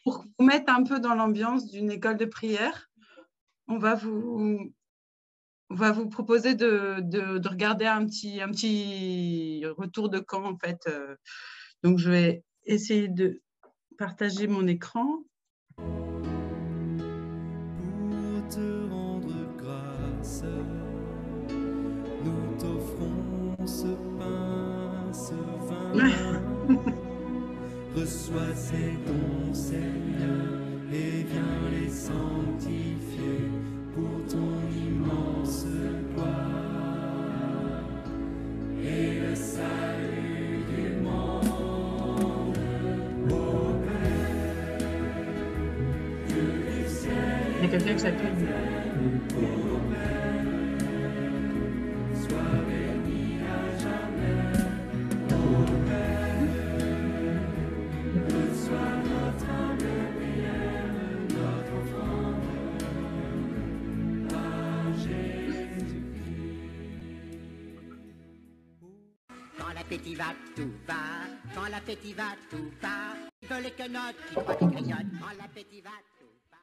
pour vous mettre un peu dans l'ambiance d'une école de prière, on va vous proposer de regarder un petit retour de camp, en fait. Donc, je vais essayer de partager mon écran. Pour te rendre grâce, nous t'offrons ce pain, ce vin. Reçois ces dons, Seigneur, et viens les sanctifier pour ton immense gloire et le salut du monde. Ô Père, Dieu du ciel, Il y a quelqu'un qui s'appelle. sois béni à jamais. Ô Père, reçois notre humble prière, notre offrande à Jésus-Christ. Quand l'appétit va, tout va. Quand l'appétit va, tout va. Ils veulent que notre qui croit qu'ils grignotent. Quand l'appétit va, tout va.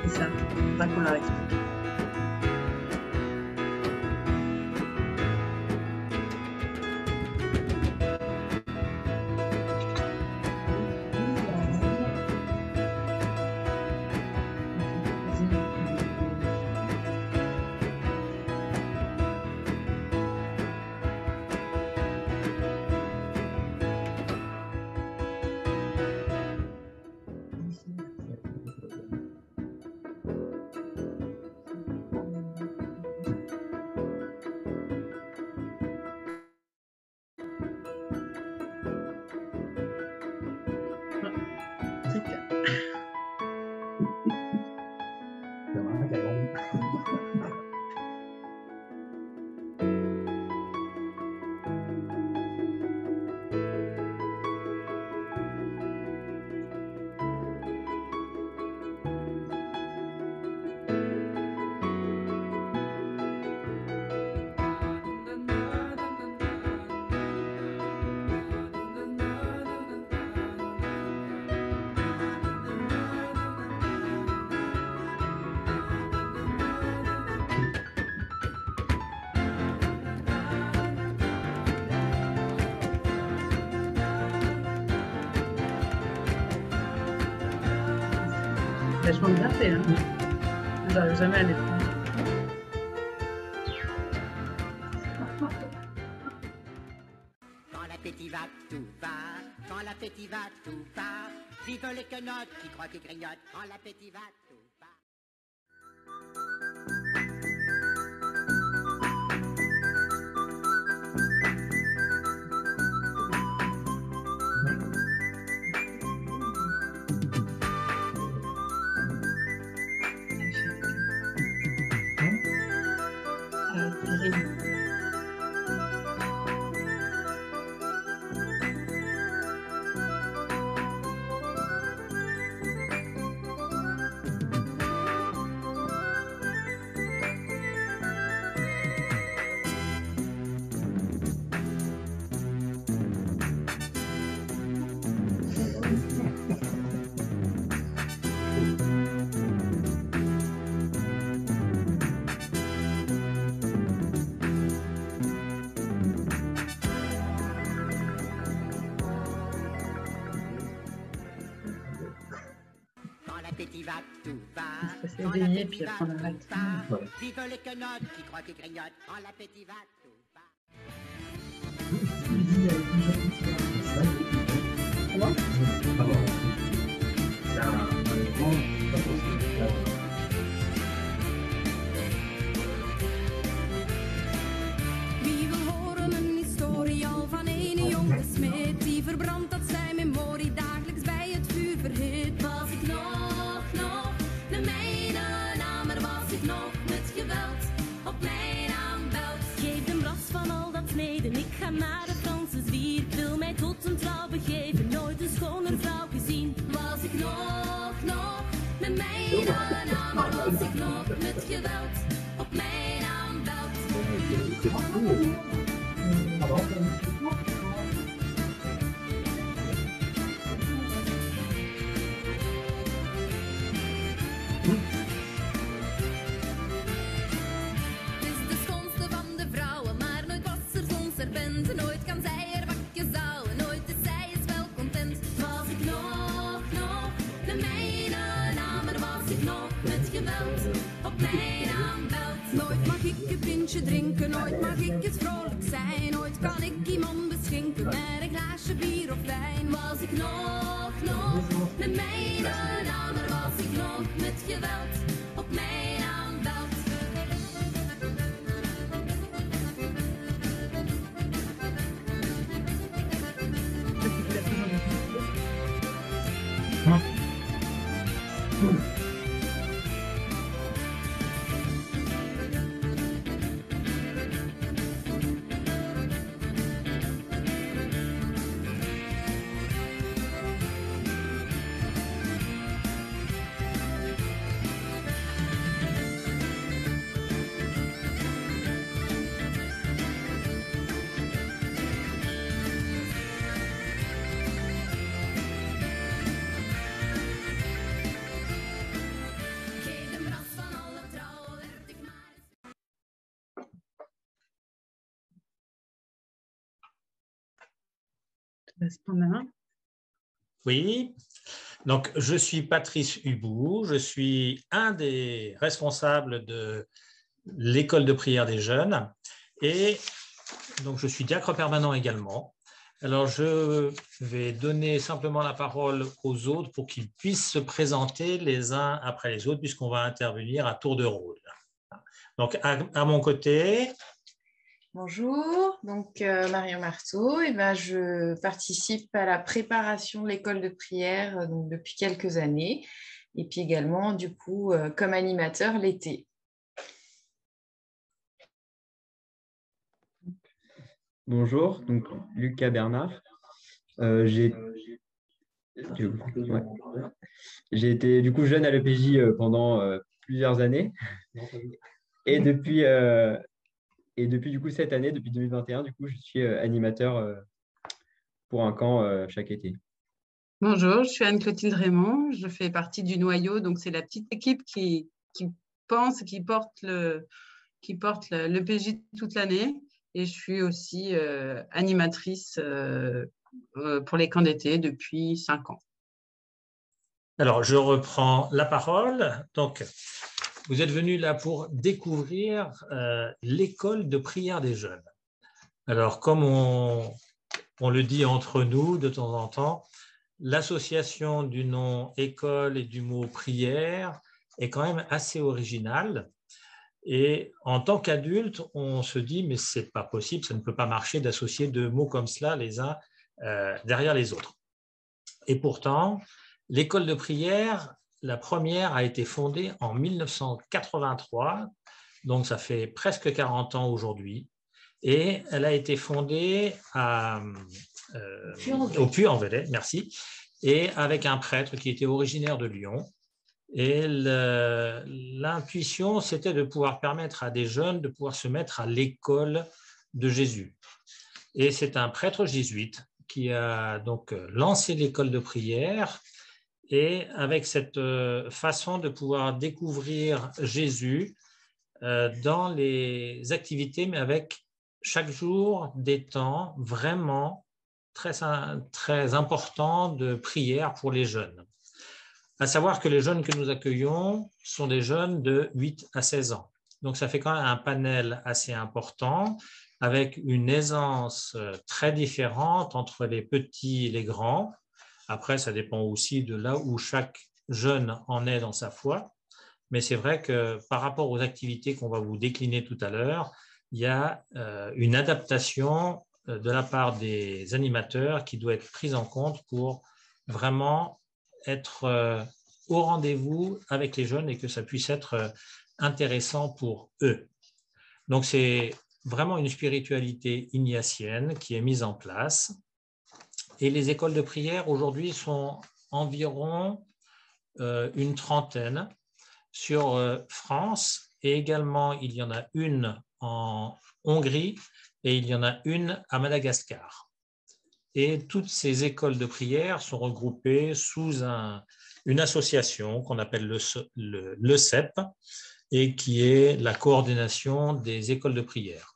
C'est ça, c'est ça qu'on leur explique. Vachement bien fait, hein. J'arrive jamais à les prendre. Quand l'appétit va, tout va. Quand l'appétit va, tout va. Vive les quenottes qui croient qu'ils grignotent. Quand l'appétit va, tout va. Quand l'appétit va, tout va. Il faut Quand s'éveiller, l'appétit puis va, après on arrête. tout va. Vive les quenottes qui croient qu'ils grignotent. Quand l'appétit va, tout va. Wie wil horen een historie al van een jonge smid die verbrandt dat zijn memorie dagelijks bij het vuur verhit. Was ik nog de mijne naam, er was ik nog met geweld op mijn aanbelt. Geef de bras van al dat sneden, ik ga naar de Franse zwier. Ik wil mij tot een trouw begeven, nooit een schoner vrouw gezien. Was ik nog de mijne naam. was ik nog met geweld op mijn naam belt. Het is de schoonste van de vrouwen, maar nooit was er zo'n serpent. Nooit kan zij er bakjes houden, nooit is zij eens wel content. Was ik nog de mijne naam, maar was ik nog met geweld op mijn naam belt. Nooit mag ik een pintje drinken, nooit mag ik eens vrolijk zijn. Nooit kan ik iemand beschinken met een glaasje bier of wijn. Was ik nog de mijne naam, maar was ik nog met geweld op mijn naam belt. Geen de bras van alle trouwen werd ik maar eens. Laisse prendre la main. Oui, donc je suis Patrice Hubou, je suis un des responsables de l'école de prière des jeunes et donc je suis diacre permanent également. Alors je vais donner simplement la parole aux autres pour qu'ils puissent se présenter les uns après les autres puisqu'on va intervenir à tour de rôle. Donc à mon côté, Bonjour, donc Marion Marteau, et ben, je participe à la préparation de l'école de prière donc, depuis quelques années et puis également du coup comme animateur l'été. Bonjour, donc Lucas Bernard. J'ai été du coup jeune à l'EPJ pendant plusieurs années et depuis du coup cette année, depuis 2021, du coup je suis animateur pour un camp chaque été. Bonjour, je suis Anne-Clotilde Raymond. Je fais partie du noyau, donc c'est la petite équipe qui pense, qui porte le PJ toute l'année. Et je suis aussi animatrice pour les camps d'été depuis 5 ans. alors je reprends la parole. Donc vous êtes venus là pour découvrir l'école de prière des jeunes. Alors, comme on le dit entre nous de temps en temps, l'association du nom école et du mot prière est quand même assez originale. Et en tant qu'adulte, on se dit, mais ce n'est pas possible, ça ne peut pas marcher d'associer deux mots comme cela les uns derrière les autres. Et pourtant, l'école de prière, la première a été fondée en 1983, donc ça fait presque 40 ans aujourd'hui, et elle a été fondée au Puy-en-Velay, merci, et avec un prêtre qui était originaire de Lyon. Et l'intuition, c'était de pouvoir permettre à des jeunes de pouvoir se mettre à l'école de Jésus. Et c'est un prêtre jésuite qui a donc lancé l'école de prière. Et avec cette façon de pouvoir découvrir Jésus dans les activités, mais avec chaque jour des temps vraiment très importants de prière pour les jeunes. À savoir que les jeunes que nous accueillons sont des jeunes de 8 à 16 ans. Donc, ça fait quand même un panel assez important avec une aisance très différente entre les petits et les grands. Après, ça dépend aussi de là où chaque jeune en est dans sa foi. Mais c'est vrai que par rapport aux activités qu'on va vous décliner tout à l'heure, il y a une adaptation de la part des animateurs qui doit être prise en compte pour vraiment être au rendez-vous avec les jeunes et que ça puisse être intéressant pour eux. Donc, c'est vraiment une spiritualité ignatienne qui est mise en place. Et les écoles de prière aujourd'hui sont environ une trentaine sur France, et également il y en a une en Hongrie et il y en a une à Madagascar. Et toutes ces écoles de prière sont regroupées sous une association qu'on appelle le CEP, et qui est la coordination des écoles de prière.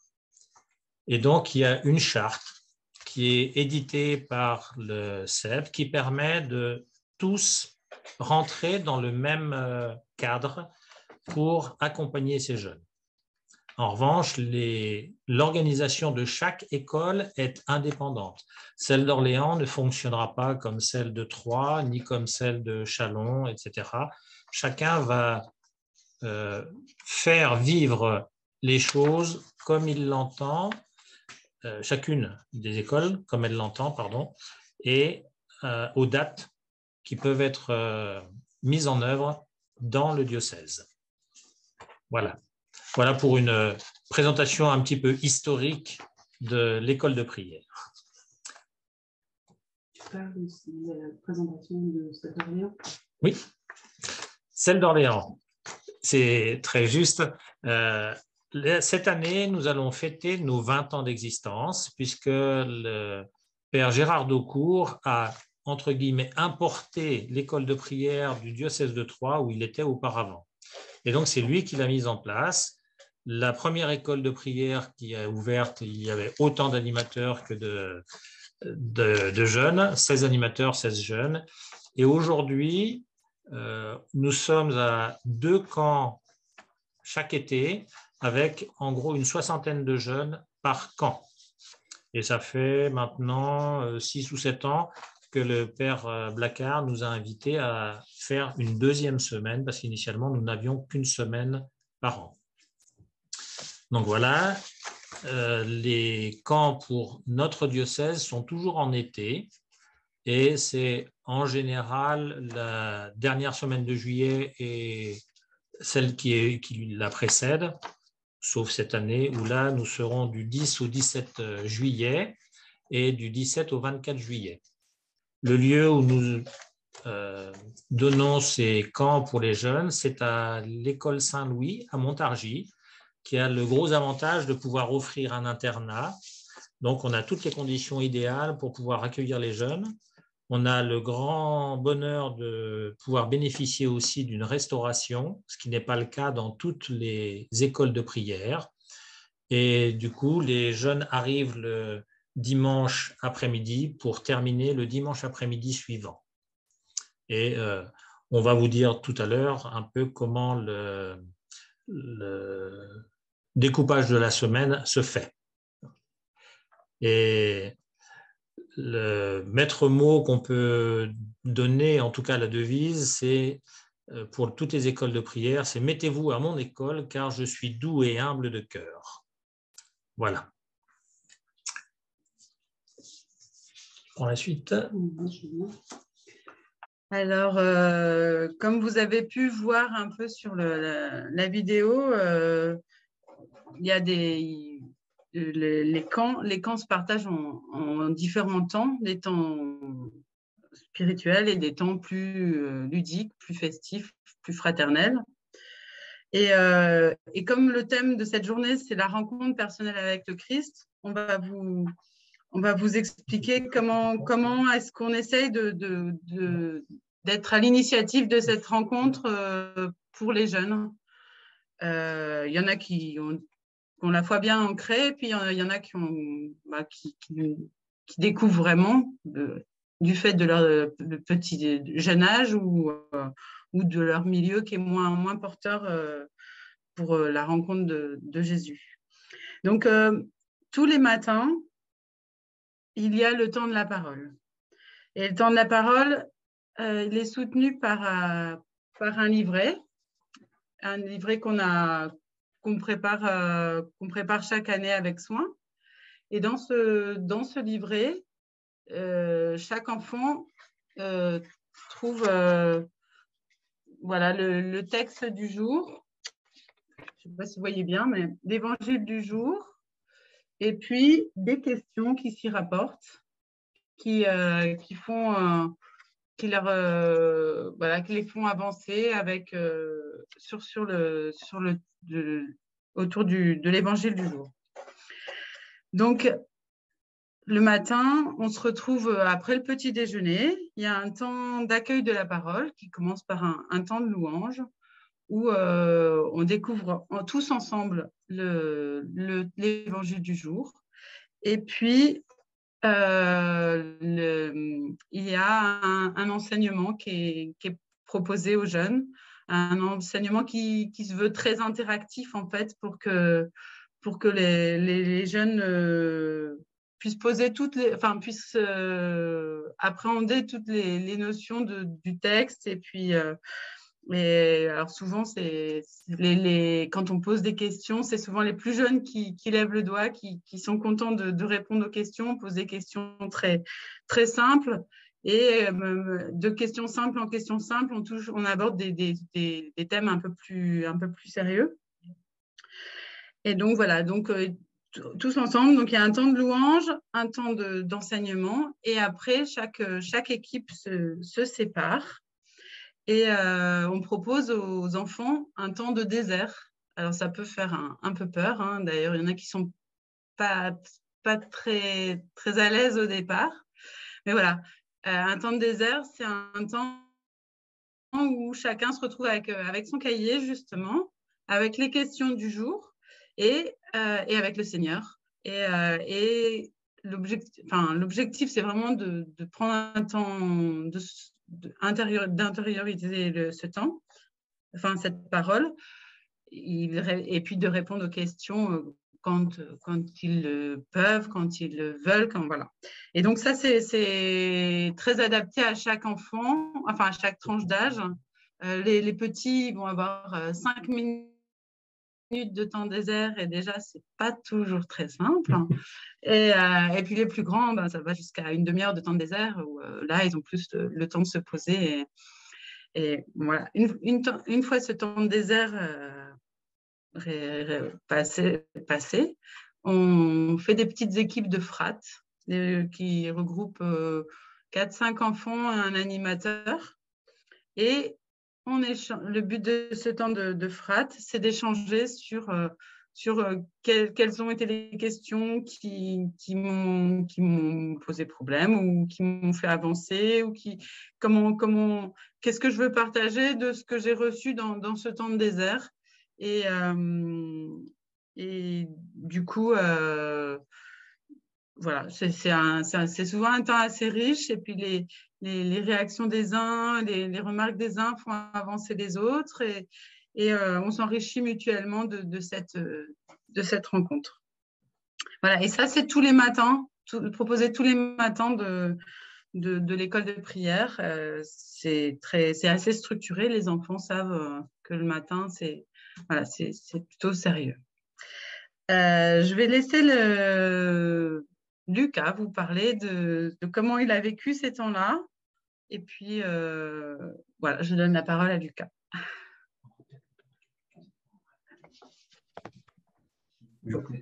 Et donc, il y a une charte qui est éditée par le CEP qui permet de tous rentrer dans le même cadre pour accompagner ces jeunes. En revanche, l'organisation de chaque école est indépendante. Celle d'Orléans ne fonctionnera pas comme celle de Troyes, ni comme celle de Châlons, etc. Chacun va faire vivre les choses comme il l'entend, chacune des écoles comme elle l'entend, pardon, et aux dates qui peuvent être mises en œuvre dans le diocèse. Voilà. Voilà pour une présentation un petit peu historique de l'école de prière. Tu parles aussi de la présentation de celle d'Orléans? Oui, celle d'Orléans. C'est très juste. Cette année, nous allons fêter nos 20 ans d'existence puisque le père Gérard Daucourt a, entre guillemets, importé l'école de prière du diocèse de Troyes où il était auparavant. Et donc, c'est lui qui l'a mise en place. La première école de prière qui est ouverte, il y avait autant d'animateurs que de jeunes, 16 animateurs, 16 jeunes. Et aujourd'hui, nous sommes à 2 camps chaque été, avec en gros une 60aine de jeunes par camp. Et ça fait maintenant 6 ou 7 ans que le père Blacard nous a invités à faire une 2e semaine, parce qu'initialement, nous n'avions qu'une semaine par an. Donc voilà, les camps pour notre diocèse sont toujours en été, et c'est en général la dernière semaine de juillet et celle qui la précède, sauf cette année où là, nous serons du 10 au 17 juillet et du 17 au 24 juillet. Le lieu où nous donnons ces camps pour les jeunes, c'est à l'école Saint-Louis à Montargis, qui a le gros avantage de pouvoir offrir un internat. Donc, on a toutes les conditions idéales pour pouvoir accueillir les jeunes. On a le grand bonheur de pouvoir bénéficier aussi d'une restauration, ce qui n'est pas le cas dans toutes les écoles de prière. Et du coup, les jeunes arrivent le dimanche après-midi pour terminer le dimanche après-midi suivant. Et on va vous dire tout à l'heure un peu comment le découpage de la semaine se fait. Et le maître mot qu'on peut donner, en tout cas la devise, c'est pour toutes les écoles de prière, c'est « Mettez-vous à mon école, car je suis doux et humble de cœur ». Voilà. Je prends la suite. Alors, comme vous avez pu voir un peu sur la vidéo, il y a les camps se partagent en différents temps, des temps spirituels et des temps plus ludiques, plus festifs, plus fraternels. Et comme le thème de cette journée, c'est la rencontre personnelle avec le Christ, on va vous expliquer comment est-ce qu'on essaye d'être à l'initiative de cette rencontre pour les jeunes. Il y en a qui ont la foi bien ancrée, puis il y en a qui découvrent vraiment du fait de leur petit jeune âge ou de leur milieu qui est moins porteur pour la rencontre de Jésus. Donc, tous les matins, il y a le temps de la parole. Et le temps de la parole, il est soutenu par un livret qu'on prépare chaque année avec soin. Et dans ce livret, chaque enfant trouve le texte du jour. Je ne sais pas si vous voyez bien, mais l'évangile du jour. Et puis, des questions qui s'y rapportent, qui font voilà, qui les font avancer avec, autour de l'évangile du jour. Donc, le matin, on se retrouve après le petit déjeuner. Il y a un temps d'accueil de la parole qui commence par un temps de louange où on découvre tous ensemble l'évangile du jour. Et puis, il y a un enseignement qui est proposé aux jeunes, un enseignement qui se veut très interactif en fait pour que les jeunes puissent puissent appréhender toutes les notions du texte. Et puis, alors souvent, quand on pose des questions, c'est souvent les plus jeunes qui lèvent le doigt, qui sont contents de répondre aux questions. On pose des questions très, très simples. Et de questions simples en questions simples, on aborde des thèmes un peu plus sérieux. Et donc, voilà. Donc, tous ensemble, donc il y a un temps de louange, un temps d'enseignement, et après, chaque équipe se sépare. Et on propose aux enfants un temps de désert. Alors, ça peut faire un peu peur, hein. D'ailleurs, il y en a qui ne sont pas très, très à l'aise au départ. Mais voilà, un temps de désert, c'est un temps où chacun se retrouve avec son cahier, justement, avec les questions du jour et avec le Seigneur. Et l'objectif, c'est vraiment de prendre un temps d'intérioriser ce temps, cette parole, et puis de répondre aux questions quand ils peuvent, quand ils le veulent, voilà. Et donc ça, c'est très adapté à chaque enfant, enfin à chaque tranche d'âge. Les petits vont avoir 5 minutes de temps désert, et déjà, c'est pas toujours très simple. Et puis les plus grands, ça va jusqu'à une demi-heure de temps de désert, où là, ils ont plus le temps de se poser. Et voilà, une fois ce temps de désert passé, on fait des petites équipes de frates qui regroupent 4-5 enfants et un animateur. Et le but de ce temps de frates, c'est d'échanger sur quelles ont été les questions qui m'ont posé problème ou qui m'ont fait avancer, ou qu'est-ce que je veux partager de ce que j'ai reçu dans ce temps de désert. Et du coup, voilà, c'est souvent un temps assez riche, et puis les réactions des uns, les remarques des uns font avancer les autres, et on s'enrichit mutuellement de cette rencontre. Voilà, et ça, c'est tous les matins, proposé tous les matins de l'école de prière. C'est assez structuré. Les enfants savent que le matin, c'est plutôt sérieux. Je vais laisser Lucas vous parler de comment il a vécu ces temps-là. Et puis, voilà, je donne la parole à Lucas.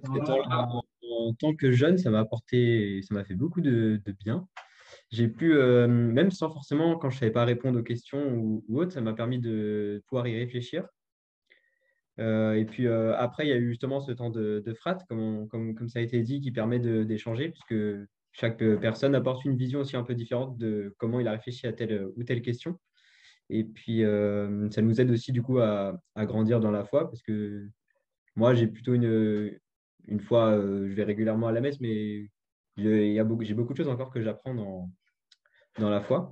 En tant que jeune, ça m'a fait beaucoup de bien. J'ai pu, même sans forcément, quand je ne savais pas répondre aux questions ou autre, ça m'a permis de pouvoir y réfléchir. Et puis après, il y a eu justement ce temps de frat, comme ça a été dit, qui permet d'échanger, puisque chaque personne apporte une vision aussi un peu différente de comment il a réfléchi à telle ou telle question. Et puis, ça nous aide aussi du coup à grandir dans la foi, parce que moi, j'ai plutôt une foi, je vais régulièrement à la messe, mais j'ai beaucoup de choses encore que j'apprends dans la foi.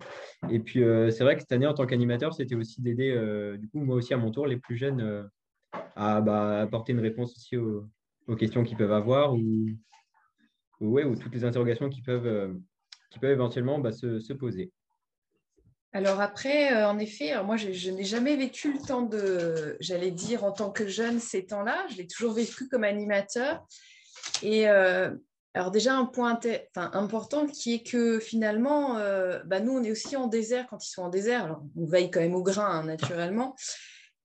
Et puis, c'est vrai que cette année, en tant qu'animateur, c'était aussi d'aider, du coup, moi aussi à mon tour, les plus jeunes à apporter une réponse aussi aux questions qu'ils peuvent avoir, ou toutes les interrogations qui peuvent éventuellement se poser. Alors après, en effet, alors moi, je n'ai jamais vécu le temps j'allais dire, en tant que jeune, ces temps-là. Je l'ai toujours vécu comme animateur. Et alors déjà, un point important qui est que finalement, nous, on est aussi en désert quand ils sont en désert. Alors, on veille quand même au grain, hein, naturellement.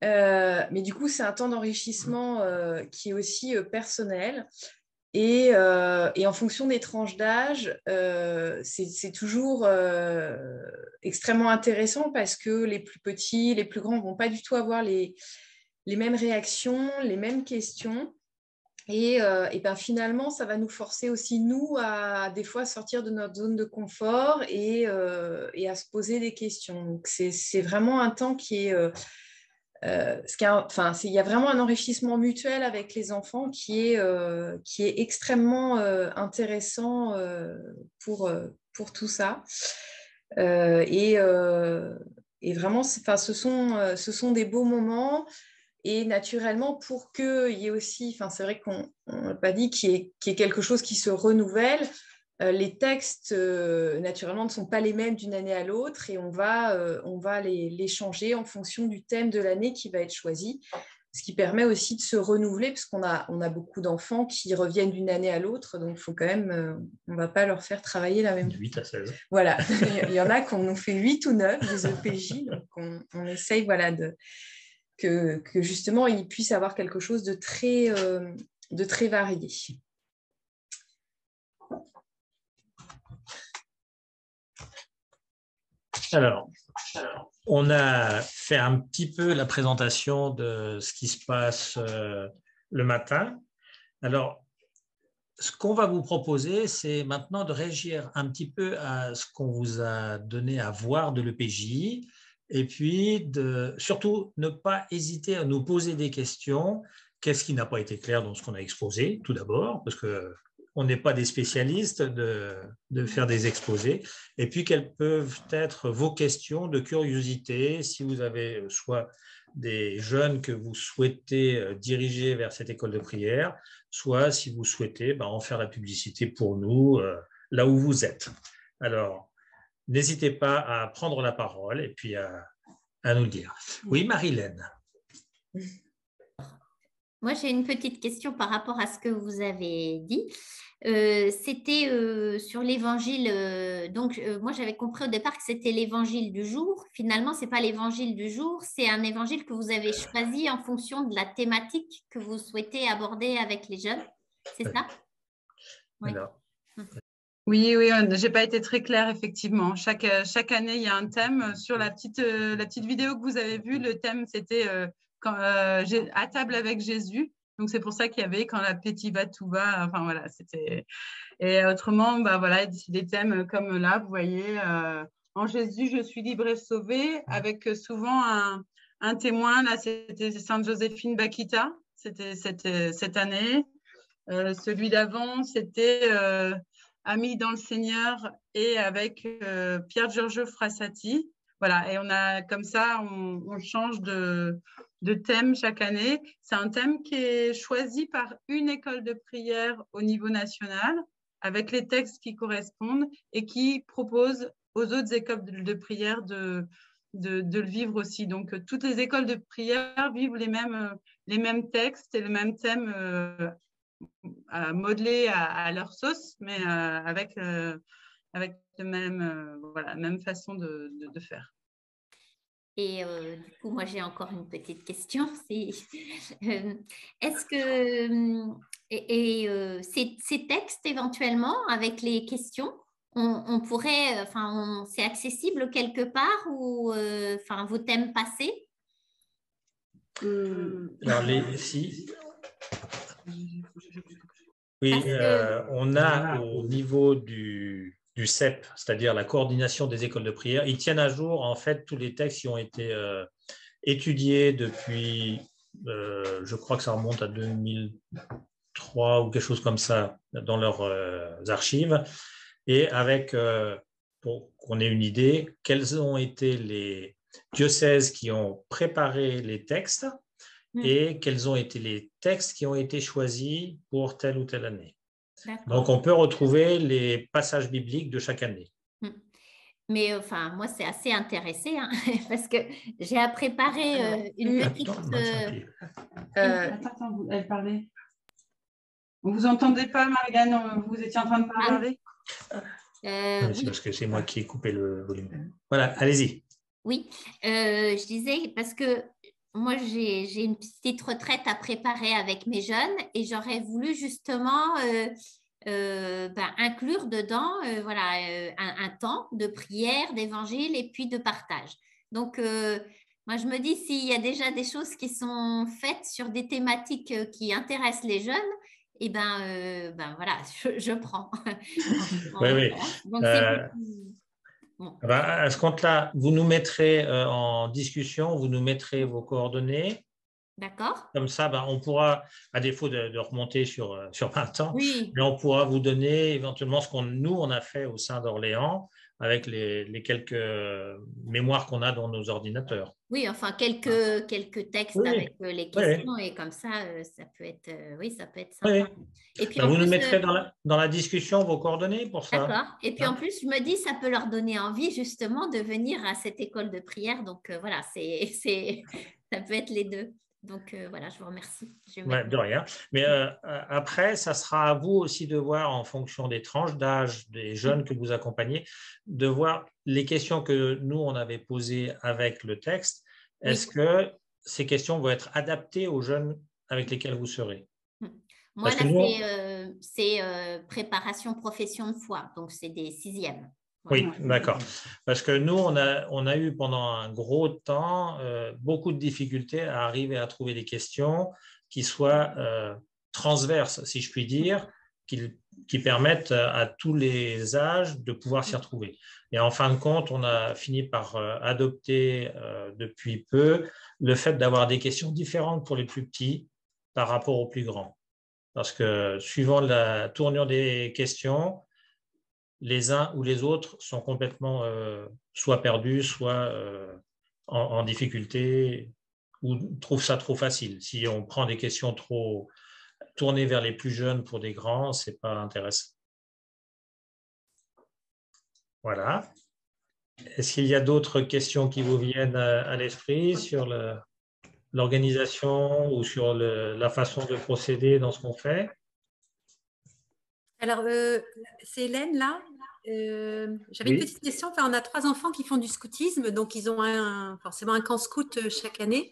Mais du coup, c'est un temps d'enrichissement qui est aussi personnel. Et en fonction des tranches d'âge, c'est toujours extrêmement intéressant parce que les plus petits, les plus grands ne vont pas du tout avoir les mêmes réactions, les mêmes questions. Et ben finalement, ça va nous forcer aussi, nous, à des fois sortir de notre zone de confort et à se poser des questions. Donc, c'est vraiment un temps qui est... il y a vraiment un enrichissement mutuel avec les enfants qui est extrêmement intéressant pour tout ça. Et vraiment, ce sont des beaux moments. Et naturellement, pour qu'il y ait aussi, c'est vrai qu'on n'a pas dit qu'il y ait quelque chose qui se renouvelle, les textes, naturellement, ne sont pas les mêmes d'une année à l'autre et on va les changer en fonction du thème de l'année qui va être choisi, ce qui permet aussi de se renouveler, parce qu'on a beaucoup d'enfants qui reviennent d'une année à l'autre, donc il faut quand même, on ne va pas leur faire travailler la même... De 8 à 16. Voilà, il y en a qu'on nous fait 8 ou 9, des EPJ, donc on essaye que justement, ils puissent avoir quelque chose de très varié. Alors, on a fait un petit peu la présentation de ce qui se passe le matin. Alors, ce qu'on va vous proposer, c'est maintenant de réagir un petit peu à ce qu'on vous a donné à voir de l'EPJ et puis surtout ne pas hésiter à nous poser des questions. Qu'est-ce qui n'a pas été clair dans ce qu'on a exposé, tout d'abord, parce qu'on n'est pas des spécialistes de faire des exposés, et puis quelles peuvent être vos questions de curiosité, si vous avez soit des jeunes que vous souhaitez diriger vers cette école de prière, soit si vous souhaitez en faire la publicité pour nous, là où vous êtes. Alors, n'hésitez pas à prendre la parole et puis à nous le dire. Oui, Marilène. Moi, j'ai une petite question par rapport à ce que vous avez dit. C'était sur l'évangile. Donc, moi, j'avais compris au départ que c'était l'évangile du jour. Finalement, ce n'est pas l'évangile du jour, c'est un évangile que vous avez choisi en fonction de la thématique que vous souhaitez aborder avec les jeunes. C'est ça? Oui. Oui, je n'ai pas été très claire, effectivement. Chaque année, il y a un thème. Sur la petite vidéo que vous avez vue, le thème, c'était à table avec Jésus. Donc, c'est pour ça qu'il y avait quand l'appétit va, tout va. Enfin, voilà, c'était... Et autrement, voilà, des thèmes comme là, vous voyez, en Jésus, je suis libre et sauvé, avec souvent un témoin. Là, c'était Sainte Joséphine Bakhita, c'était cette année. Celui d'avant, c'était Amis dans le Seigneur et avec Pierre Giorgio Frassati. Voilà, et on a comme ça, on change de thème chaque année. C'est un thème qui est choisi par une école de prière au niveau national, avec les textes qui correspondent et qui propose aux autres écoles de prière de le vivre aussi. Donc, toutes les écoles de prière vivent les mêmes textes et le même thème modelé à leur sauce, mais avec la même façon de faire. Et du coup, moi, j'ai encore une petite question. Est-ce que ces textes, éventuellement, avec les questions, on pourrait, c'est accessible quelque part ou vos thèmes passés? Alors, si. Oui, on a au niveau du CEP, c'est-à-dire la coordination des écoles de prière, ils tiennent à jour en fait tous les textes qui ont été étudiés depuis, je crois que ça remonte à 2003 ou quelque chose comme ça dans leurs archives, et avec, pour qu'on ait une idée, quels ont été les diocèses qui ont préparé les textes et quels ont été les textes qui ont été choisis pour telle ou telle année. Donc, on peut retrouver les passages bibliques de chaque année. Mais moi, c'est assez intéressé parce que j'ai à préparer une petite... Attends, elle parlait. Vous ne vous entendez pas, Marilène? Vous étiez en train de parler? C'est parce que c'est moi qui ai coupé le volume. Voilà, allez-y. Oui, je disais parce que moi, j'ai une petite retraite à préparer avec mes jeunes et j'aurais voulu justement inclure dedans voilà, un temps de prière, d'évangile et puis de partage. Donc, moi, je me dis, s'il y a déjà des choses qui sont faites sur des thématiques qui intéressent les jeunes, eh voilà, je prends. Oui, oui. Donc, c'est bon. À ce compte-là, vous nous mettrez en discussion, vous nous mettrez vos coordonnées. D'accord. Comme ça, on pourra, à défaut de remonter sur 20 ans, Oui. mais on pourra vous donner éventuellement ce nous, on a fait au sein d'Orléans avec les quelques mémoires qu'on a dans nos ordinateurs. Oui, enfin, quelques textes Oui, avec les questions et comme ça, ça peut être, ça peut être sympa. Oui. Et puis, Vous nous mettrez dans la discussion vos coordonnées pour ça. D'accord. Et puis, en plus, je me dis, ça peut leur donner envie justement de venir à cette école de prière. Donc, voilà, ça peut être les deux. Donc, voilà, je vous remercie. De rien. Mais après, ça sera à vous aussi de voir, en fonction des tranches d'âge des jeunes que vous accompagnez, de voir les questions que nous, on avait posées avec le texte. Est-ce que ces questions vont être adaptées aux jeunes avec lesquels vous serez? Moi, là, c'est préparation profession de foi. Donc, c'est des 6e. Oui, d'accord. Parce que nous, on a eu pendant un gros temps beaucoup de difficultés à arriver à trouver des questions qui soient transverses, si je puis dire, qui permettent à tous les âges de pouvoir s'y retrouver. Et en fin de compte, on a fini par adopter depuis peu le fait d'avoir des questions différentes pour les plus petits par rapport aux plus grands. Parce que suivant la tournure des questions, les uns ou les autres sont complètement soit perdus, soit en difficulté ou trouvent ça trop facile. Si on prend des questions trop tournées vers les plus jeunes pour des grands, ce n'est pas intéressant. Voilà. Est-ce qu'il y a d'autres questions qui vous viennent à l'esprit sur l'organisation ou sur la façon de procéder dans ce qu'on fait? Alors, c'est Hélène là. J'avais une petite question. Enfin, on a 3 enfants qui font du scoutisme, donc ils ont forcément un camp scout chaque année.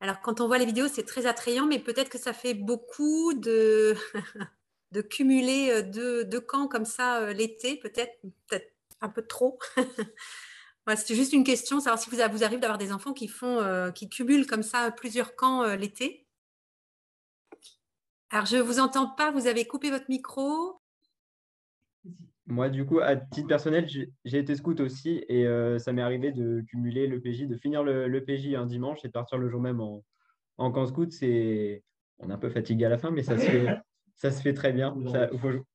Alors, quand on voit les vidéos, c'est très attrayant, mais peut-être que ça fait beaucoup de cumuler 2 camps comme ça l'été, peut-être un peu trop. Voilà, c'était juste une question, savoir si vous arrive d'avoir des enfants qui cumulent comme ça plusieurs camps l'été. Alors, je ne vous entends pas, vous avez coupé votre micro. Moi, du coup, à titre personnel, j'ai été scout aussi et ça m'est arrivé de cumuler l'EPJ, de finir l'EPJ un dimanche et de partir le jour même en camp scout. On est un peu fatigué à la fin, mais ça se fait très bien. Ou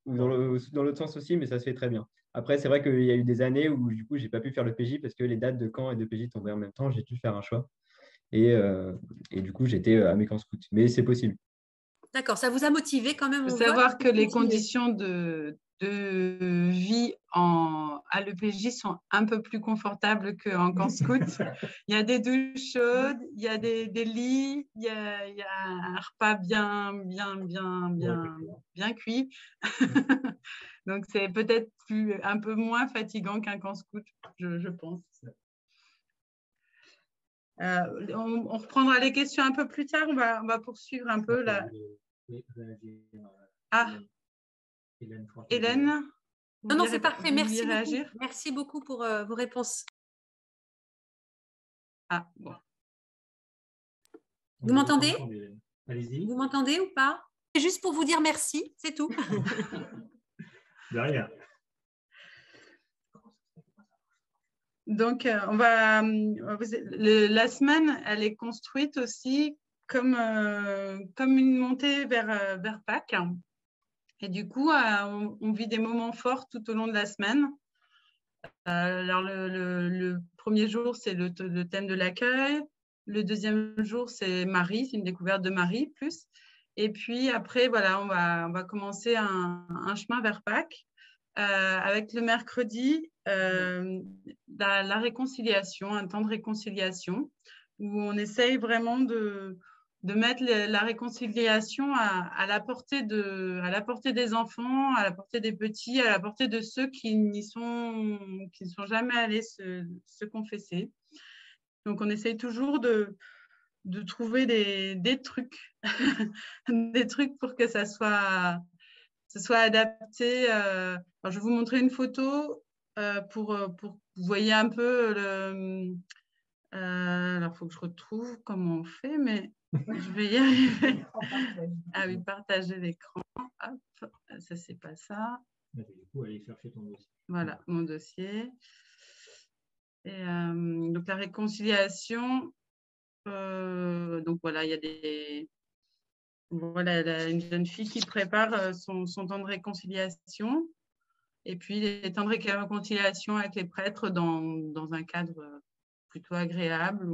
dans l'autre sens aussi, mais ça se fait très bien. Après, c'est vrai qu'il y a eu des années où du coup, je n'ai pas pu faire l'EPJ parce que les dates de camp et d'EPJ tombaient en même temps. J'ai dû faire un choix. Et du coup, j'étais à mes camps scouts. Mais c'est possible. D'accord, ça vous a motivé quand même? Il faut savoir que les conditions de vie à l'EPJ sont un peu plus confortables qu'en camp scout. Il y a des douches chaudes, il y a des lits, il y a un repas bien cuit. Donc, c'est peut-être un peu moins fatigant qu'un camp scout, je pense. On reprendra les questions un peu plus tard. On va poursuivre un peu là. Hélène? Non, c'est parfait. Merci beaucoup. Réagir? Merci beaucoup pour vos réponses. Ah, bon. Vous m'entendez? Allez-y. Vous m'entendez ou pas? C'est juste pour vous dire merci, c'est tout. De rien. Donc, la semaine, elle est construite aussi comme une montée vers Pâques. Et du coup, on vit des moments forts tout au long de la semaine. Alors, le premier jour, c'est le thème de l'accueil. Le deuxième jour, c'est Marie, c'est une découverte de Marie plus. Et puis après, voilà, on va commencer un chemin vers Pâques avec le mercredi la réconciliation, un temps de réconciliation où on essaye vraiment de mettre la réconciliation à la portée des enfants, à la portée des petits, à la portée de ceux qui ne sont jamais allés se confesser. Donc, on essaye toujours de de trouver des trucs, des trucs pour que ça soit adapté. Alors, je vais vous montrer une photo pour que vous voyez un peu le. Alors, il faut que je retrouve comment on fait, mais je vais y arriver. Ah oui, partager l'écran. Hop, ça, c'est pas ça. Du coup, aller chercher ton dossier. Voilà, mon dossier. Et, donc, la réconciliation. Donc, voilà, il y a des. Voilà, une jeune fille qui prépare son temps de réconciliation. Et puis, les temps de réconciliation avec les prêtres dans un cadre plutôt agréable.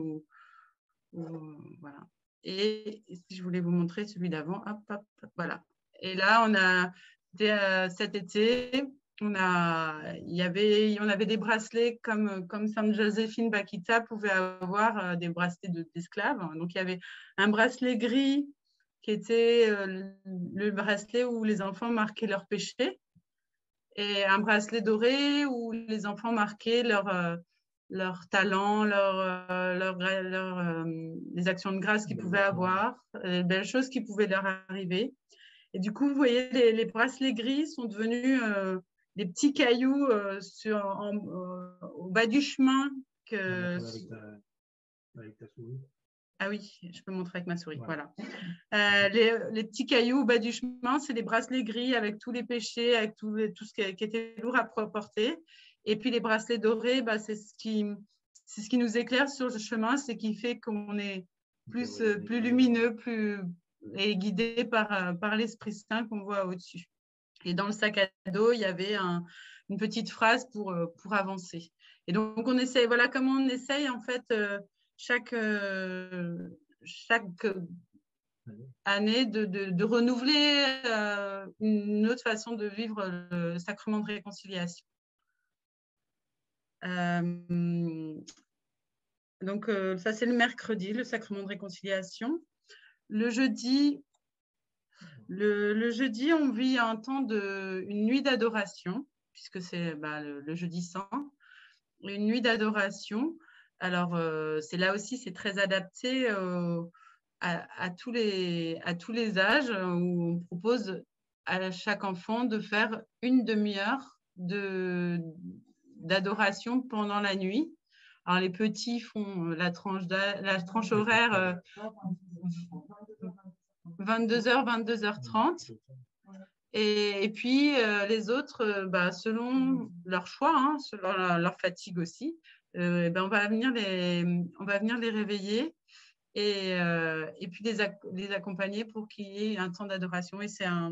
Voilà. Et si je voulais vous montrer celui d'avant, hop, hop, voilà. Et là, on a cet été, on avait des bracelets comme Sainte Joséphine Bakhita pouvait avoir des bracelets d'esclaves. Donc, il y avait un bracelet gris qui était le bracelet où les enfants marquaient leur péché, et un bracelet doré où les enfants marquaient leur talent, les actions de grâce qu'ils pouvaient avoir, les belles choses qui pouvaient leur arriver. Et du coup, vous voyez, les bracelets gris sont devenus des petits cailloux au bas du chemin. Avec ta souris. Ah oui, je peux montrer avec ma souris. Ouais. Voilà. Les petits cailloux au bas du chemin, c'est des bracelets gris avec tous les péchés, avec tout ce qui était lourd à porter. Et puis les bracelets dorés, c'est ce qui nous éclaire sur le chemin, c'est qui fait qu'on est plus lumineux, et guidé par l'Esprit Saint qu'on voit au-dessus. Et dans le sac à dos, il y avait une petite phrase pour avancer. Et donc, on essaye, voilà comment on essaye en fait chaque année de renouveler une autre façon de vivre le sacrement de réconciliation. Donc, ça, c'est le mercredi, le sacrement de réconciliation. Le jeudi, on vit un temps une nuit d'adoration, puisque c'est le jeudi saint, une nuit d'adoration. Alors, c'est là aussi, c'est très adapté à tous les âges, où on propose à chaque enfant de faire une demi-heure d'adoration pendant la nuit. Alors, les petits font la tranche horaire 22h, 22h30. Et puis, les autres, selon leur choix, selon leur fatigue aussi, on va venir les réveiller et puis les accompagner pour qu'il y ait un temps d'adoration. Et c'est un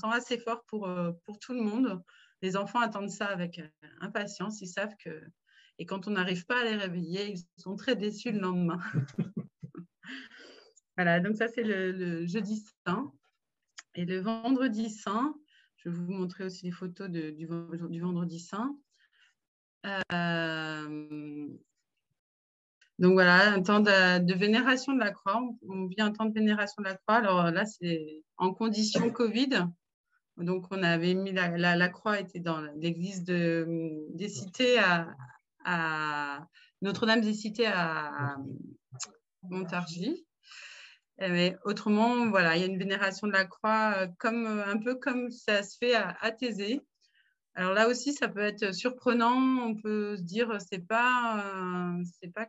temps assez fort pour tout le monde. Les enfants attendent ça avec impatience. Ils savent que… Et quand on n'arrive pas à les réveiller, ils sont très déçus le lendemain. Voilà, donc ça, c'est le jeudi saint. Et le vendredi saint, je vais vous montrer aussi les photos du vendredi saint. Donc voilà, un temps de vénération de la croix. On vit un temps de vénération de la croix. Alors là, c'est en condition Covid. Donc on avait mis la croix était dans l'église des Cités à Notre-Dame des Cités à Montargis. Mais autrement, voilà, il y a une vénération de la croix un peu comme ça se fait à Thésée. Alors là aussi, ça peut être surprenant. On peut se dire, c'est pas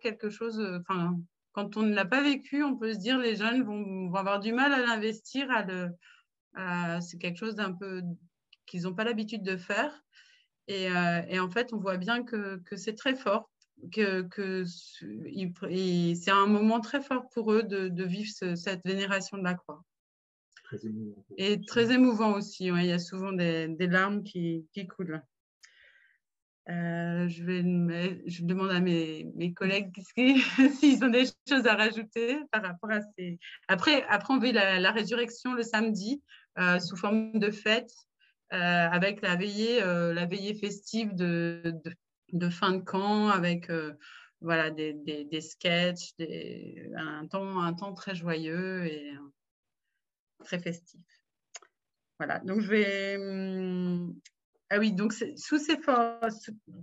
quelque chose. Enfin, quand on ne l'a pas vécu, on peut se dire les jeunes vont avoir du mal à l'investir. C'est quelque chose d'un peu qu'ils n'ont pas l'habitude de faire. Et en fait, on voit bien que c'est très fort. C'est un moment très fort pour eux de vivre cette vénération de la croix. Très émouvant. Et très émouvant aussi, ouais, il y a souvent des larmes qui coulent. Je demande à mes collègues s'ils ont des choses à rajouter par rapport à ces… Après on vit la résurrection le samedi sous forme de fête avec la veillée festive de fin de camp, avec voilà, des sketchs, un temps très joyeux et très festif. Voilà, donc je vais… Ah oui, donc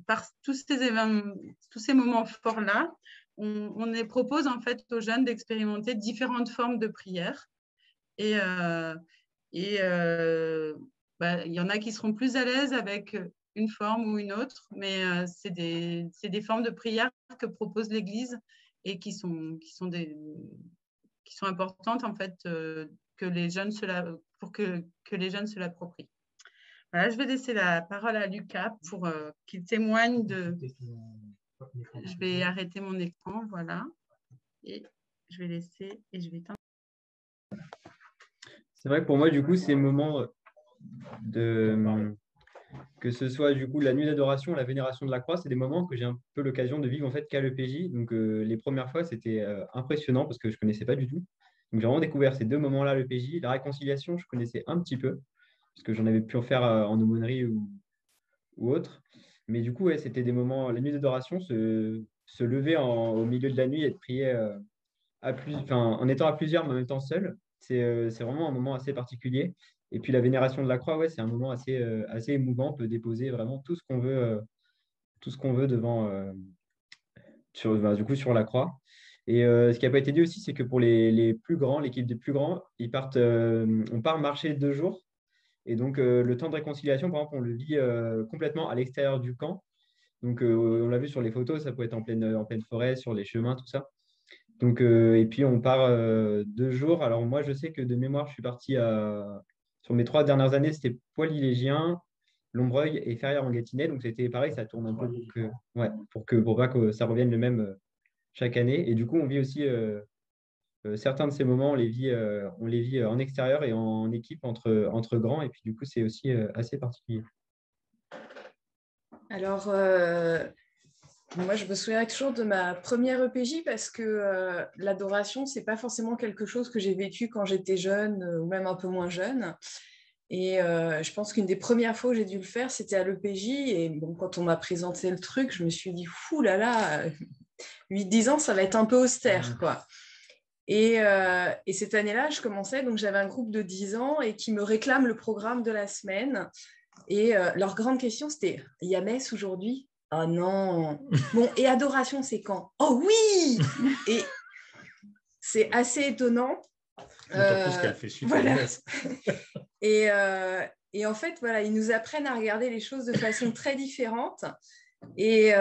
par tous ces moments forts-là, on propose en fait aux jeunes d'expérimenter différentes formes de prière. Et il y en a qui seront plus à l'aise avec une forme ou une autre, mais c'est des formes de prière que propose l'Église et qui sont importantes en fait que les jeunes pour que les jeunes se l'approprient. Voilà, je vais laisser la parole à Lucas pour qu'il témoigne de... Je vais arrêter mon écran, voilà. Et je vais laisser et je vais éteindre. C'est vrai que pour moi, du coup, ces moments que ce soit du coup la nuit d'adoration, la vénération de la croix, c'est des moments que j'ai un peu l'occasion de vivre en fait qu'à l'EPJ. Donc les premières fois, c'était impressionnant parce que je ne connaissais pas du tout. Donc j'ai vraiment découvert ces 2 moments-là à l'EPJ. La réconciliation, je connaissais un petit peu parce que j'en avais pu en faire en aumônerie ou autre. Mais du coup, ouais, c'était des moments, la nuit d'adoration, se lever au milieu de la nuit et de prier en étant à plusieurs, mais en même temps seul. C'est vraiment un moment assez particulier. Et puis la vénération de la croix, ouais, c'est un moment assez émouvant. On peut déposer vraiment tout ce qu'on veut devant, sur la croix. Et ce qui n'a pas été dit aussi, c'est que pour les plus grands, l'équipe des plus grands, on part marcher 2 jours. Et donc, le temps de réconciliation, par exemple, on le vit complètement à l'extérieur du camp. Donc, on l'a vu sur les photos, ça peut être en pleine forêt, sur les chemins, tout ça. Donc, et puis, on part 2 jours. Alors, moi, je sais que de mémoire, je suis parti sur mes 3 dernières années, c'était Poilly-Légien, Lombreuil et Ferrières-en-Gâtinais. Donc, c'était pareil, ça tourne un peu pour pas que ça revienne le même chaque année. Et du coup, on vit aussi certains de ces moments, on les vit en extérieur et en équipe entre grands. Et puis, du coup, c'est aussi assez particulier. Alors, moi, je me souviens toujours de ma première EPJ parce que l'adoration, ce n'est pas forcément quelque chose que j'ai vécu quand j'étais jeune ou même un peu moins jeune. Et je pense qu'une des premières fois où j'ai dû le faire, c'était à l'EPJ. Et bon, quand on m'a présenté le truc, je me suis dit, fou là là, 8-10 ans, ça va être un peu austère, quoi. Et cette année-là, je commençais, donc j'avais un groupe de 10 ans et qui me réclame le programme de la semaine. Et leur grande question, c'était, il y a messe aujourd'hui ? Ah non. Bon, et adoration, c'est quand ? Oh oui. Et c'est assez étonnant. D'autant plus qu'elle fait suite à la messe. Et en fait, voilà, ils nous apprennent à regarder les choses de façon très différente. Et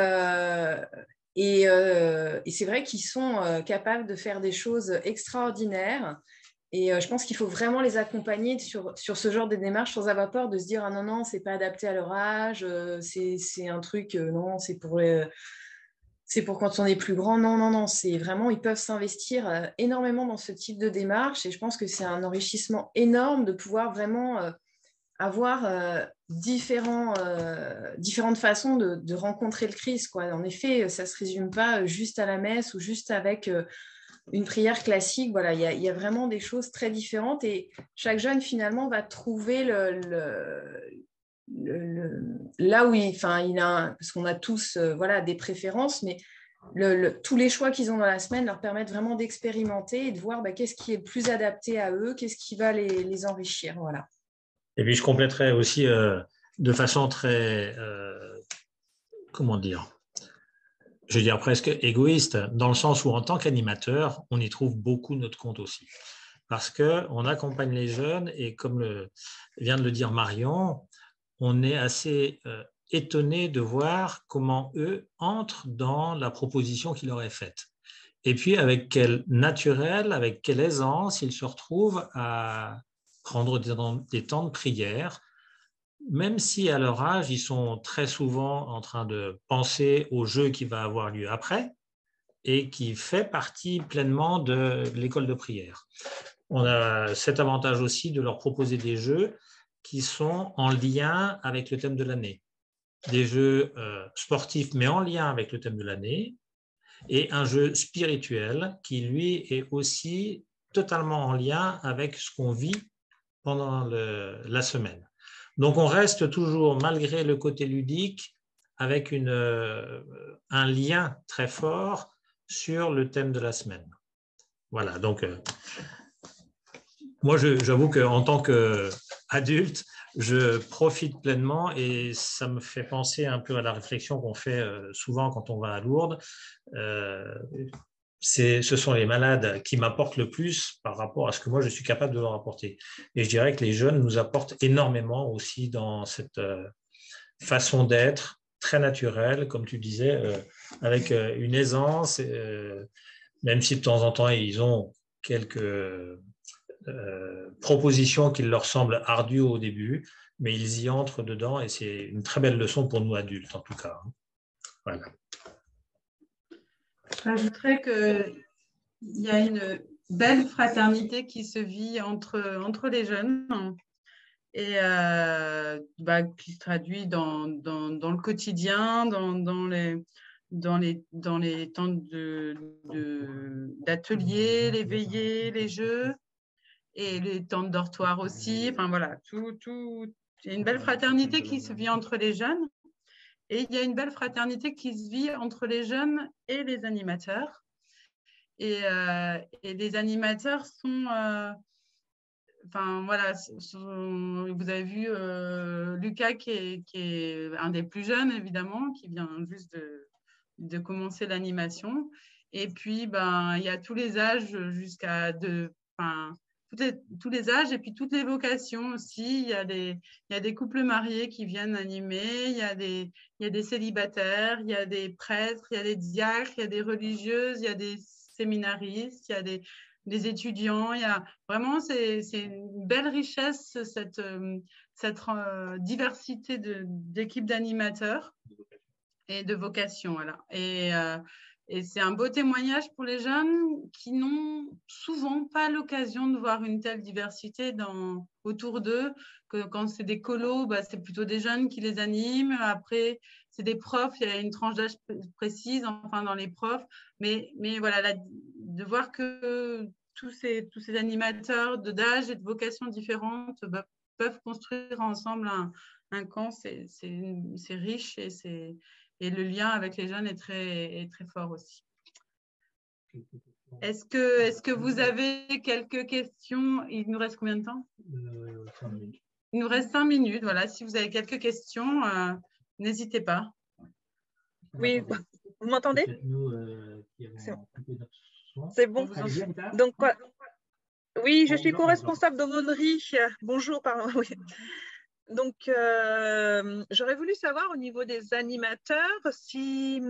c'est vrai qu'ils sont capables de faire des choses extraordinaires. Et je pense qu'il faut vraiment les accompagner sur ce genre de démarche sans avoir peur de se dire « Ah non, non, c'est pas adapté à leur âge, c'est un truc, non, c'est pour quand on est plus grand. » Non, non, non, c'est vraiment, ils peuvent s'investir énormément dans ce type de démarche. Et je pense que c'est un enrichissement énorme de pouvoir vraiment avoir différentes façons de rencontrer le Christ, quoi. En effet, ça ne se résume pas juste à la messe ou juste avec une prière classique. Voilà, il y a vraiment des choses très différentes et chaque jeune, finalement, va trouver là où il a, parce qu'on a tous des préférences, mais tous les choix qu'ils ont dans la semaine leur permettent vraiment d'expérimenter et de voir qu'est-ce qui est le plus adapté à eux, qu'est-ce qui va les enrichir. Voilà. Et puis, je compléterais aussi de façon très, comment dire, je veux dire presque égoïste, dans le sens où en tant qu'animateur, on y trouve beaucoup notre compte aussi. Parce qu'on accompagne les jeunes et comme vient de le dire Marion, on est assez étonné de voir comment eux entrent dans la proposition qui leur est faite. Et puis avec quel naturel, avec quelle aisance ils se retrouvent à prendre des temps de prière, même si à leur âge, ils sont très souvent en train de penser au jeu qui va avoir lieu après et qui fait partie pleinement de l'école de prière. On a cet avantage aussi de leur proposer des jeux qui sont en lien avec le thème de l'année. Des jeux sportifs, mais en lien avec le thème de l'année, et un jeu spirituel qui, lui, est aussi totalement en lien avec ce qu'on vit pendant la semaine. Donc, on reste toujours, malgré le côté ludique, avec un lien très fort sur le thème de la semaine. Voilà, donc, moi, j'avoue qu'en tant qu'adulte, je profite pleinement et ça me fait penser un peu à la réflexion qu'on fait souvent quand on va à Lourdes. Ce sont les malades qui m'apportent le plus par rapport à ce que moi je suis capable de leur apporter. Et je dirais que les jeunes nous apportent énormément aussi dans cette façon d'être très naturelle, comme tu disais, avec une aisance, même si de temps en temps ils ont quelques propositions qui leur semblent ardues au début, mais ils y entrent dedans et c'est une très belle leçon pour nous adultes en tout cas. Voilà. J'ajouterais qu'il y a une belle fraternité qui se vit entre les jeunes et qui se traduit dans le quotidien, dans les temps d'ateliers, les veillées, les jeux et les temps de dortoir aussi. Enfin voilà, il y a une belle fraternité qui se vit entre les jeunes. Et il y a une belle fraternité qui se vit entre les jeunes et les animateurs. Et les animateurs sont... vous avez vu Lucas qui est un des plus jeunes, évidemment, qui vient juste de commencer l'animation. Et puis, il y a tous les âges jusqu'à... tous les âges et puis toutes les vocations aussi. Il y a des couples mariés qui viennent animer, il y a des célibataires, il y a des prêtres, il y a des diacres, il y a des religieuses, il y a des séminaristes, il y a des étudiants. Vraiment, c'est une belle richesse, cette diversité d'équipes d'animateurs et de vocations. Voilà. Et c'est un beau témoignage pour les jeunes qui n'ont souvent pas l'occasion de voir une telle diversité autour d'eux. Que quand c'est des colos, c'est plutôt des jeunes qui les animent. Après, c'est des profs, il y a une tranche d'âge précise, enfin dans les profs. Mais voilà, de voir que tous ces animateurs d'âge et de vocations différentes peuvent construire ensemble un camp, c'est riche et le lien avec les jeunes est très fort aussi. Est-ce que vous avez quelques questions? Il nous reste combien de temps? 5 minutes. Il nous reste 5 minutes. Voilà, si vous avez quelques questions, n'hésitez pas. Oui, vous m'entendez? C'est bon. Donc, oui, je suis co-responsable d'aumônerie. Bonjour, pardon. Oui. Donc, j'aurais voulu savoir au niveau des animateurs si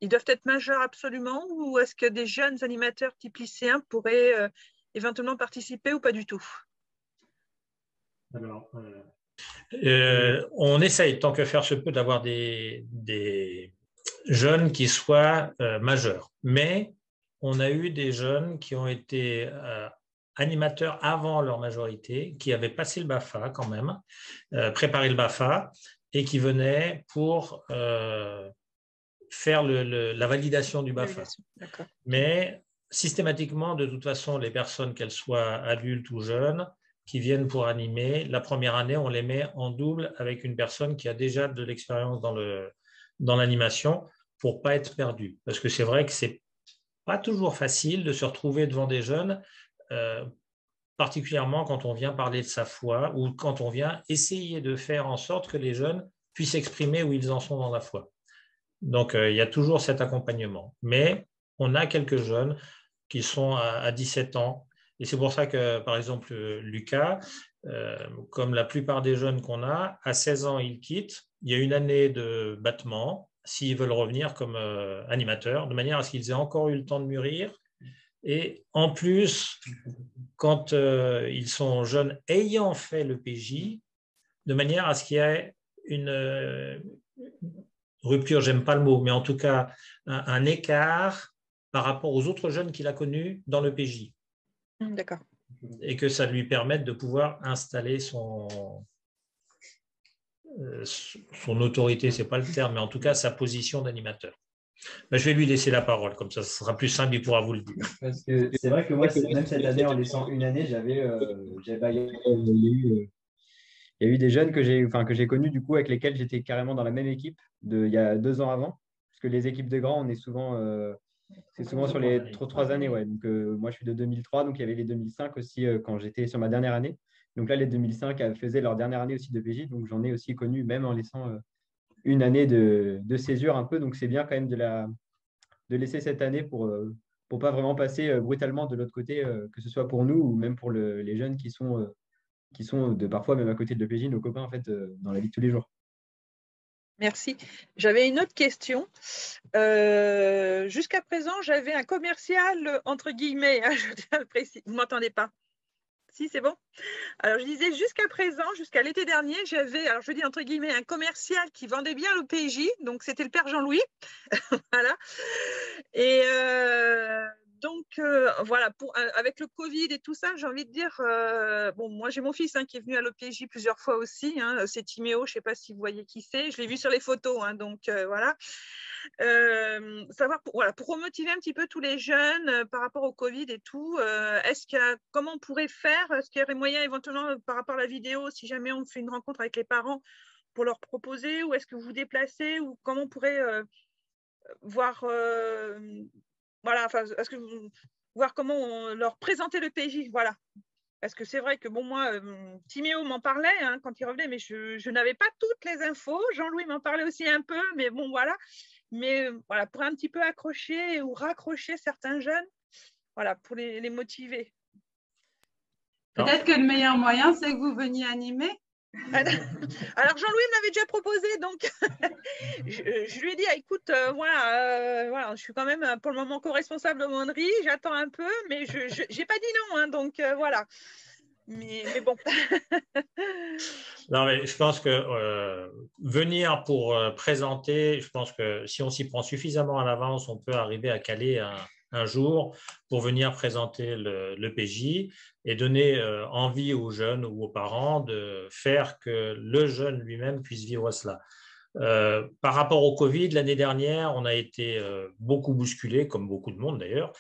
ils doivent être majeurs absolument ou est-ce que des jeunes animateurs type lycéens pourraient éventuellement participer ou pas du tout? Alors, on essaye, tant que faire se peut, d'avoir des jeunes qui soient majeurs. Mais on a eu des jeunes qui ont été animateurs avant leur majorité, qui avaient passé le BAFA quand même, préparé le BAFA, et qui venaient pour faire la validation du BAFA. Mais systématiquement, de toute façon, les personnes, qu'elles soient adultes ou jeunes, qui viennent pour animer, la première année, on les met en double avec une personne qui a déjà de l'expérience dans l'animation pour ne pas être perdu. Parce que c'est vrai que ce n'est pas toujours facile de se retrouver devant des jeunes, particulièrement quand on vient parler de sa foi ou quand on vient essayer de faire en sorte que les jeunes puissent exprimer où ils en sont dans la foi. Donc, il y a toujours cet accompagnement. Mais on a quelques jeunes qui sont à 17 ans. Et c'est pour ça que, par exemple, Lucas, comme la plupart des jeunes qu'on a, à 16 ans, il quitte. Il y a une année de battement s'ils veulent revenir comme animateurs, de manière à ce qu'ils aient encore eu le temps de mûrir. Et en plus, quand ils sont jeunes ayant fait le PJ, de manière à ce qu'il y ait une rupture, j'aime pas le mot, mais en tout cas un écart par rapport aux autres jeunes qu'il a connus dans le PJ. D'accord. Et que ça lui permette de pouvoir installer son autorité, ce n'est pas le terme, mais en tout cas sa position d'animateur. Ben, je vais lui laisser la parole, comme ça ce sera plus simple, il pourra vous le dire. Parce que c'est vrai que moi, même cette année, en laissant une année, il y a eu des jeunes que j'ai connus du coup avec lesquels j'étais carrément dans la même équipe il y a 2 ans avant. Parce que les équipes de grands, on est souvent C'est souvent sur les 3 années. Ouais. Donc, moi, je suis de 2003, donc il y avait les 2005 aussi quand j'étais sur ma dernière année. Donc là, les 2005 faisaient leur dernière année aussi de PJ, donc j'en ai aussi connu, même en laissant une année de césure un peu. Donc, c'est bien quand même de laisser cette année pour pas vraiment passer brutalement de l'autre côté, que ce soit pour nous ou même pour les jeunes qui sont parfois même à côté de l'EPJ, nos copains en fait, dans la vie de tous les jours. Merci. J'avais une autre question. Jusqu'à présent, j'avais un commercial, entre guillemets, hein, je tiens à le préciser. Vous ne m'entendez pas? Si, c'est bon? Alors, je disais, jusqu'à présent, jusqu'à l'été dernier, j'avais, alors je dis entre guillemets, un commercial qui vendait bien l'OPJ, donc c'était le père Jean-Louis. Voilà. Et donc, voilà, avec le Covid et tout ça, j'ai envie de dire, bon, moi j'ai mon fils qui est venu à l'OPJ plusieurs fois aussi, c'est Timéo, je ne sais pas si vous voyez qui c'est, je l'ai vu sur les photos, donc voilà. Savoir pour remotiver un petit peu tous les jeunes par rapport au Covid et tout, comment on pourrait faire? Est-ce qu'il y aurait moyen éventuellement par rapport à la vidéo, si jamais on fait une rencontre avec les parents, pour leur proposer, ou est-ce que vous vous déplacez, ou comment on pourrait voir, voilà, enfin, est-ce que voir comment leur présenter le PJ, voilà. Parce que c'est vrai que bon, moi, Timéo m'en parlait quand il revenait, mais je n'avais pas toutes les infos. Jean-Louis m'en parlait aussi un peu, mais bon, voilà. Mais voilà, pour un petit peu accrocher ou raccrocher certains jeunes, voilà, pour les motiver. Peut-être que le meilleur moyen, c'est que vous veniez animer. Alors Jean-Louis me l'avait déjà proposé, donc je lui ai dit, écoute, voilà, je suis quand même pour le moment co-responsable de Monderie, j'attends un peu, mais je n'ai pas dit non, donc voilà. Mais bon. Non, mais je pense que venir pour présenter, je pense que si on s'y prend suffisamment à l'avance, on peut arriver à caler un jour pour venir présenter le PJ et donner envie aux jeunes ou aux parents de faire que le jeune lui-même puisse vivre cela. Par rapport au Covid, l'année dernière, on a été beaucoup bousculé, comme beaucoup de monde d'ailleurs,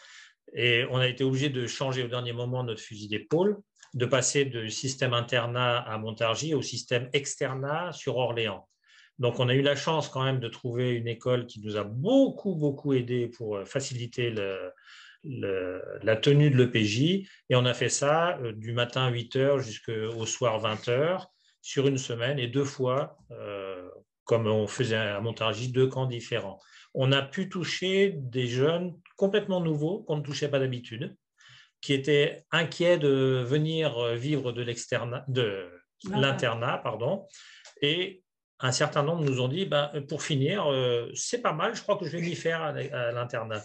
et on a été obligé de changer au dernier moment notre fusil d'épaule, de passer du système internat à Montargis au système externat sur Orléans. Donc, on a eu la chance quand même de trouver une école qui nous a beaucoup, beaucoup aidé pour faciliter la tenue de l'EPJ. Et on a fait ça du matin 8h jusqu'au soir 20h sur une semaine et 2 fois, comme on faisait à Montargis, 2 camps différents. On a pu toucher des jeunes complètement nouveaux qu'on ne touchait pas d'habitude, qui étaient inquiets de venir vivre de l'internat, pardon. Et un certain nombre nous ont dit, pour finir, c'est pas mal, je crois que je vais m'y faire à l'internat.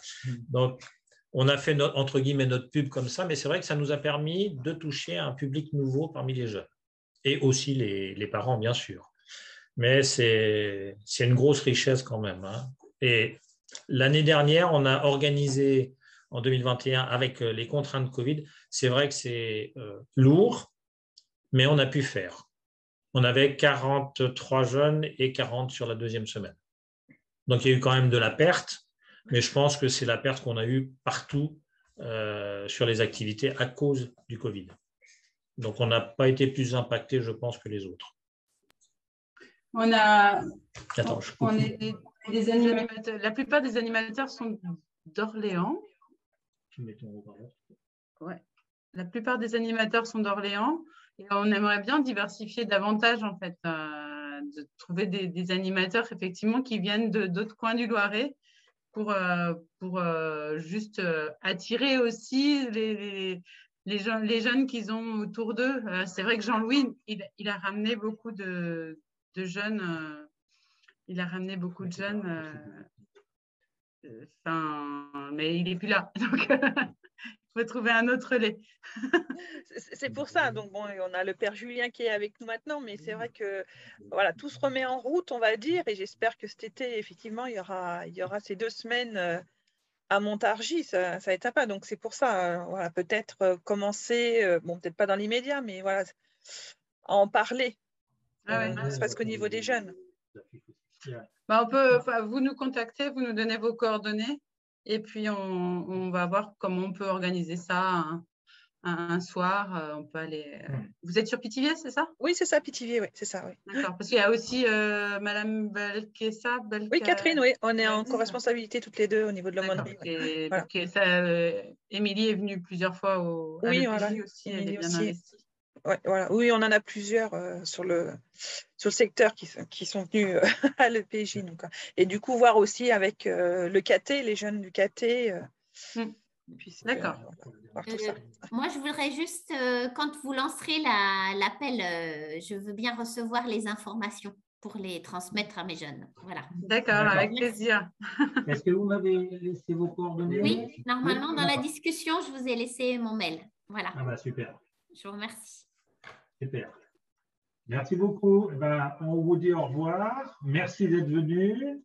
Donc, on a fait entre guillemets notre pub comme ça, mais c'est vrai que ça nous a permis de toucher un public nouveau parmi les jeunes. Et aussi les parents, bien sûr. Mais c'est une grosse richesse quand même. Et l'année dernière, on a organisé en 2021 avec les contraintes Covid. C'est vrai que c'est lourd, mais on a pu faire. On avait 43 jeunes et 40 sur la 2e semaine. Donc, il y a eu quand même de la perte, mais je pense que c'est la perte qu'on a eue partout sur les activités à cause du Covid. Donc, on n'a pas été plus impacté, je pense, que les autres. On a Attends, des animateurs. La plupart des animateurs sont d'Orléans. Ouais. La plupart des animateurs sont d'Orléans et on aimerait bien diversifier davantage en fait, de trouver des animateurs effectivement qui viennent d'autres coins du Loiret pour juste attirer aussi les jeunes qu'ils ont autour d'eux. C'est vrai que Jean-Louis, il a ramené beaucoup de jeunes. Il a ramené beaucoup de jeunes. Mais il n'est plus là. Donc, il faut trouver un autre relais. C'est pour ça. Donc, bon, on a le père Julien qui est avec nous maintenant, mais c'est vrai que voilà, tout se remet en route, on va dire, et j'espère que cet été, effectivement, il y aura ces 2 semaines à Montargis, ça va être sympa. Donc, c'est pour ça, voilà, peut-être commencer, bon, peut-être pas dans l'immédiat, mais voilà, à en parler. C'est parce qu'au niveau des jeunes. Vous nous contactez, vous nous donnez vos coordonnées et puis on va voir comment on peut organiser ça un soir, on peut aller… Vous êtes sur Pithiviers, c'est ça? Oui, c'est ça, Pithiviers, oui, c'est ça, oui. D'accord, parce qu'il y a aussi Madame Belkessa. Oui, Catherine, oui, on est en co-responsabilité toutes les deux au niveau de l'aumônerie. Voilà. Émilie est venue plusieurs fois à oui, l'EPJ voilà. aussi, elle est bien investie. Ouais, voilà. Oui, on en a plusieurs sur le secteur qui sont venus à l'EPJ. Et du coup, voir aussi avec le KT, les jeunes du KT. D'accord. Moi, je voudrais juste, quand vous lancerez l'appel, je veux bien recevoir les informations pour les transmettre à mes jeunes. Voilà. D'accord, avec plaisir. Est-ce que vous m'avez laissé vos coordonnées? Oui, normalement, dans la discussion, je vous ai laissé mon mail. Voilà. Ah bah super. Je vous remercie. Super. Merci beaucoup. On vous dit au revoir. Merci d'être venu.